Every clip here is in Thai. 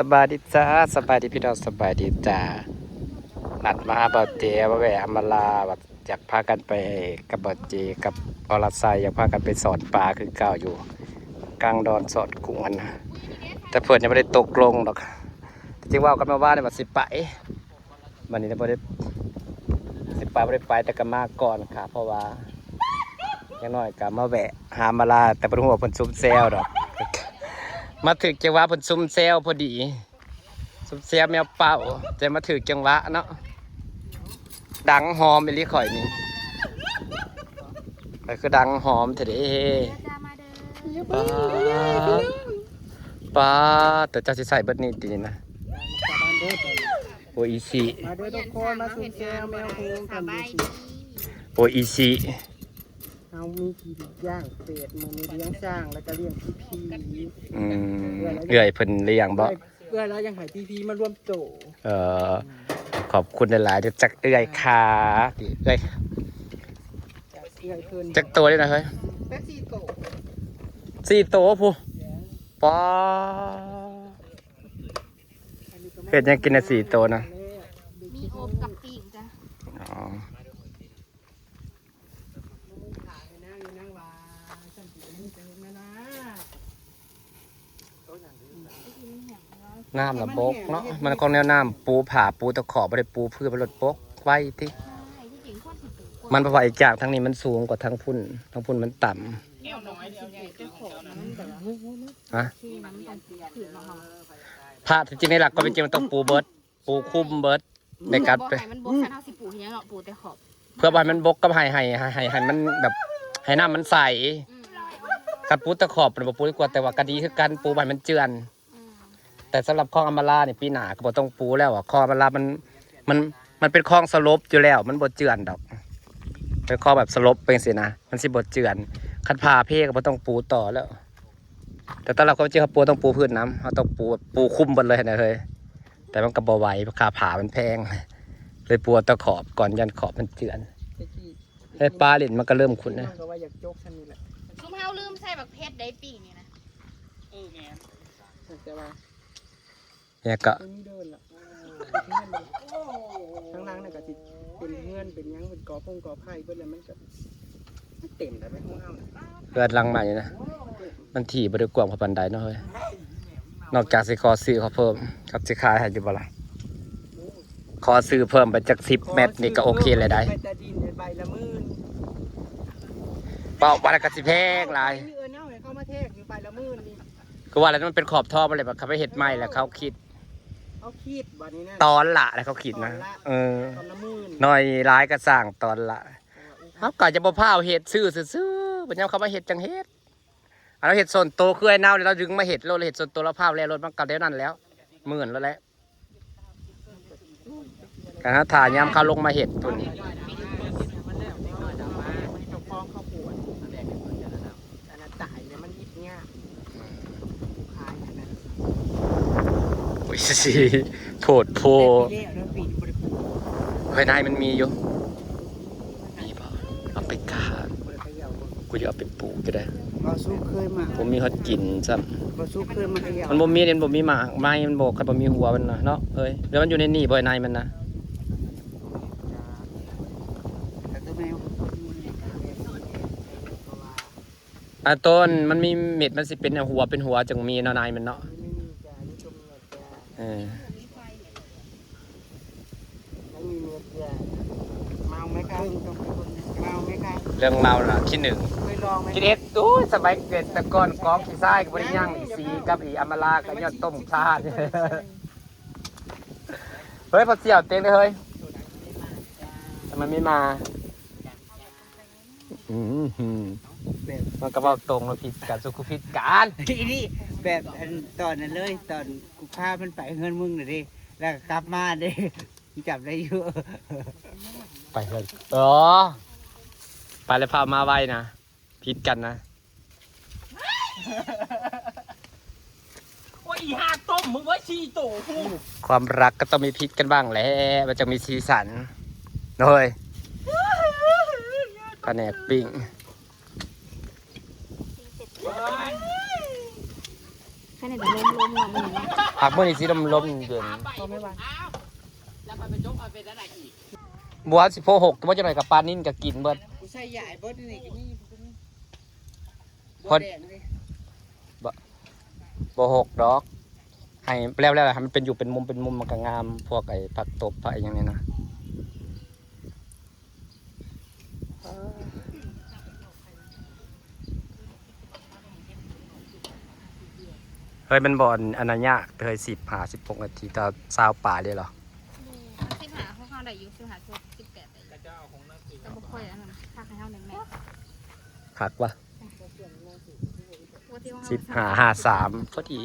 สบายดีจ้าสบายดีพี่น้องสบายดีจ้าหลัดมาเบาเจว่าแหวะมาลาแบบอยากพากันไปกับเบาเจกับอรไซอยากพากันไปสอนปลาคือเก่าอยู่กลางดอนสอดกุ้งกันนะแต่เพื่อนยังไม่ได้ตกลงหรอกจริงว่ากันมาว่าในวันสิไปวันนี้ไม่ได้สิไปไม่ได้ไปแต่ก็มาก่อนค่ะเพราะว่าอย่างน้อยก็มาแวะหามาลาแต่เป็นหัวเพิ่นซุ่มแซวดอกมาถึงจังหวะเพิ่นซุ่มแซวพอดีซุ่มแซวแมวเป่าจะมาถึงจังหวะเนาะดังหอมไปรีข่อยนี่ไปคือดังหอมเถอะเด้ป้าแต่เจ้าสิใส่เบิดนี่ดีนะโออีซีมาเด้อทุกคนมาสุ่มแซวแมวโฮงกันดูสิ โออีซีเอามีกี่ย่างเป็ดมันมีเลี้ยงจ้างแล้วก็เลี้ยงพี่พี เอื่อยเพิ่นเลี้ยงบ่เอื้อแล้วยังหายพี่พีมาร่วมโตขอบคุณหลายๆเดี๋ยวจักเอื่อยขาเอื่อยจักตัวได้นะเฮ้ยแป๊บ4 โต4 ตัวผู้ป้าเฮ็ดยังกินน่ะ4 ตัวนะมีอบกับปีกจ้ะอ๋อน้ำละบกเนาะมันของแนวน้ำปูผ่าปูตะขอบไม่ได้ปูเพื่อไปลดบกไว้ที่มันประวัติอีกอย่างทั้งนี้มันสูงกว่าทั้งพุ่นมันต่ำฮะผ่าจริงๆในหลักก็เป็นจริงมันต้องปูเบิร์ดปูคุ้มเบิร์ดในการไปมันบกฉันเอาสิปูเฮียเนาะปูแต่ขอบเพื่อให้มันบกกับให้มันแบบให้น้ำมันใสการปูตะขอบเป็นปูดีกว่าแต่ว่ากระดีคือการปูให้มันเจือนแต่สำหรับคลองอมราเนี่ยปีหนาก็บ่ต้องปูแล้วอ่ะคลองอมรามันเป็นคลองสลบอยู่แล้วมันบ่เจือนดอกเป็นคลองแบบสลบเป็นสินะมันสิบ่เจือนคันพาเพ่ก็บ่ต้องปูต่อแล้วแต่ตอนเราเขาเจอเขาปูต้องปูพื้นน้ำเขาต้องปูคุ้มหมดเลยนะเฮ้ยแต่มันก็บ่ไหวค่าผ่ามันแพงเลยปูตะขอบก่อนยันขอบมันเจือนไอ้ปลาเล่นมันก็เริ่มขุ่นนะซุ่มเฮาลืมใส่บักเพชรได้ปีนี่นะแม่แต่ว่าเนี่ยก็ทั้งล่างเนี่ยก็สิเป็นเงื่อนเป็นยังเป็นกอไผ่เบิดแล้วมันก็เต็มแล้วไม่ห้องเฮาเกิดรังใหม่นะมันถี่บริกรของบันไดเนาะเฮ้ยนอกจากสิขอซื้อเขาเพิ่มกับสิขายให้อยู่บ่ล่ะขอซื้อเพิ่มไปจาก10 เมตรนี่ก็โอเคเลยได้เปล่าวันละก็สิแพงหลายเข้ามาแทกอยู่ใบละหมื่นนี่ก็ว่าแล้วมันเป็นขอบท่อมาเลยแบบเขาไปเห็ดใหม่แล้วเขาคิดวันนี้นะตอนละแล้วเขาคิดนะน้อยร้ายก็สร้างตอนละเขาก็จะบ่พาเห็ดซื้อบัดนี้เขามาเห็ดจังเห็ดเราเห็ดส่วนโตคือไอ้เน่าเราดึงมาเห็ดเราเห็ดส่วนโตเราพาแล้วรถมันกลับได้นั่นแล้ว10,000แล้วแหละการถ่ายย้ำเขาลงมาเห็ดตัวนี้โอ้ยสิโผดโพภายในมันมีอยู่มีป่ะเอาไปกากูจะเอาไปปลูกก็ได้ผมมีฮอตกินซ้ำมันบ่มีเนี่ยบ่มีหมากไม้มันโบกกับบ่มีหัวมันนะเนาะเฮ้ยแล้วมันอยู่ในนี่บ่ในมันนะต้นมันมีเม็ดมันสิเป็นหัวจังมีเนาะในมันเนาะเรื่องเมาล่ะที่1ที่1ตู้สบายเกิดแต่ก่อนกองขี้ทรายกับบริย่างอีสีกับอีอมรากับยอดต้มชาเฮ้ยพอเสี่ยวเต็งเลยเฮ้ยทำไมไม่มามันก็บอกตรงเราผิดกันสุขุผิดกันนี่แบบตอนนั้นเลยตอนกูพามันไปเงินมึงหน่อยดิแล้วกลับมาดิจับได้เยอะไปเลยไปเลยพามาไว้นะผิดกันนะโอ้ยหาต้มมึงไว้4 โตกูความรักก็ต้องมีพิษกันบ้างแหละมันจะมีสีสันเลยแผนกปิ้ง เ แค่ไหนแต่ล้มๆเนาะมันอย่างเงี้ย ผักมื้อนี้สิลมๆเย็น พอไม่ไหว บัวสิโพหกตัวจังหน่อยกับปลานิ่นก็กินเบิด กูใส่ใหญ่บดนี่ก็นี่ พอด แดงเลย บ่หกดอกให้แล้วให้มันเป็นอยู่เป็นมุมมันก็งามพวกไอ้ผักตบผักอย่างนี้นะเฮ้ยมันบ่อนอันนั้นยากเคย10-16 นาทีต่อ20ป่าเลยเหรอ 15เข้าได้อยู่15 18ได้อยู่แต่บ่ค่อยอันนั้นถ้าให้เฮาแม่ คักวะ ปกติของเฮา 15-53พอดี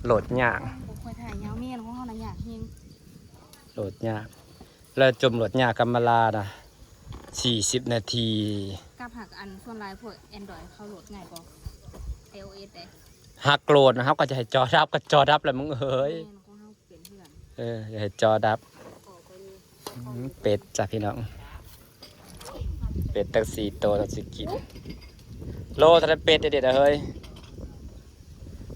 โหลดยาก บ่ค่อยถ่ายยาวเมียนของเฮาน่ะยากเฮง โหลดยากแล้วจมโหลดยากกำมะลานะ40 นาที กับหักอันส่วนหลายพวก Android เข้าโหลดง่ายบ่ iOS ได้ หักโหลดนะครับก็จะให้จอดับก็จอดับแหละมึงเอ้ย แม่นของเฮาเป็นเพื่อน อย่าให้จอดับเป็ดจ้ะพี่น้องเป็ดตั้ง4 ตัวเราสิกินโลทะเลเป็ดเด็ดๆเฮ้ย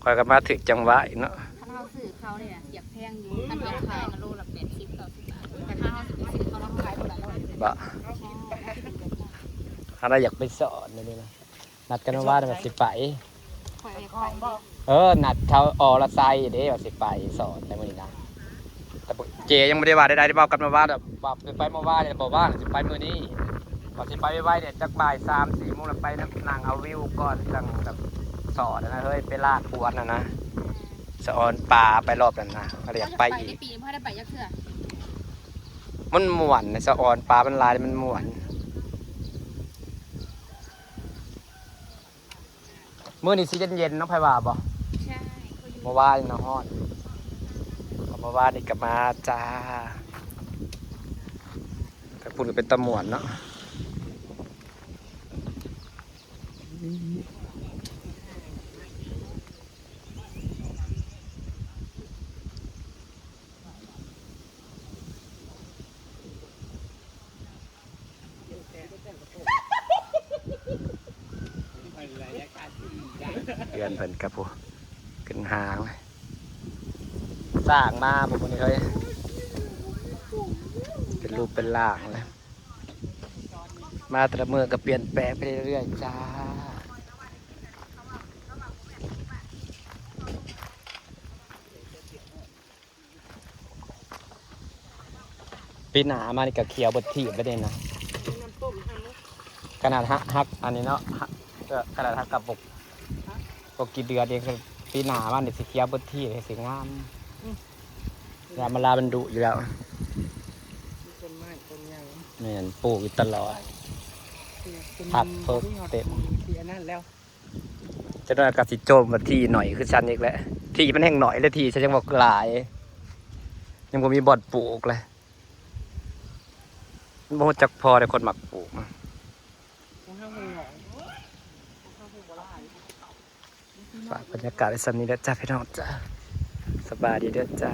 คอยกันมาถึงจังหวะอีกเนาะ ถ้าเฮาซื้อเขาเนี่ยอยากแพงอยู่อันเดียวขายนะโลละ80 90 บาทแต่ถ้าเฮาซื้อเขาแล้วเขาขายเท่าไหร่ บะอะไรอยากไปสอนเลยนะนัดกันว่าแบบสิไป ข่อยอยากไปบ่ นัดเท่าอรไซเด้ว่าสิไปสอนในมื้อนี้นะแต่เจยังไม่ได้ว่าใดๆได้บอกกันมาว่าแบบว่าไปมาว่าเนี่ยบอกว่าสิไปมื้อนี้ว่าสิไปไว้เนี่ยจักบ่าย3-4 โมงแล้วไปนั่งเอาวิวก่อนจังแบบสอนนะเฮ้ยไปลากปวนนะสอนป่าไปรอบนั้นนะก็อยากไปอีก ในปีนี้พ่อได้ไปยักเทื่อ มันม่วนในสะออนปลามันลายมันม่วนมื้อนี้สิเย็นๆเนาะไผว่าบ่ ใช่ เมื่อวานเนาะฮอดเมื่อวานนี่ก็มาจ้าก็พูดกันเป็นตะม่วนเนาะเดือนเพิ่นกับผู้ขึ้นหางเลยสร้างมาพวกนี้เฮ้ยเป็นรูปเป็นร่างเลยมาแต่ละเมื่อก็เปลี่ยนแปลงไปเรื่อยๆจ้าปีหนามานี่ก็เขียวบดที่ไปเด่นนะขนาดฮักอันนี้เนาะขนาดฮักกับปกกี่เดือนเองคือปีหนามันนี่สิเขียวบดที่เลยสิงามงามมาลามันดุอยู่แล้ว ต้นไม้ต้นยาง แม่นปลูกอยู่ตลอด ผักเพิ่มเต็ม ที่อันนั้นแล้ว จะได้กับสิโจมมาที่หน่อยคือชันอีกแล้วที่มันแห้งหน่อยเลยที่ฉันยังบอกหลาย ยังบ่มีบ่อนปลูกเลยมันบ่รู้จักพอได้คนหมักปลูกมั้ง ของห้างหงหง ฝากบรรยากาศไว้สันนี้เด้อจ้าพี่น้องจ้าสบายดีเด้อจ้า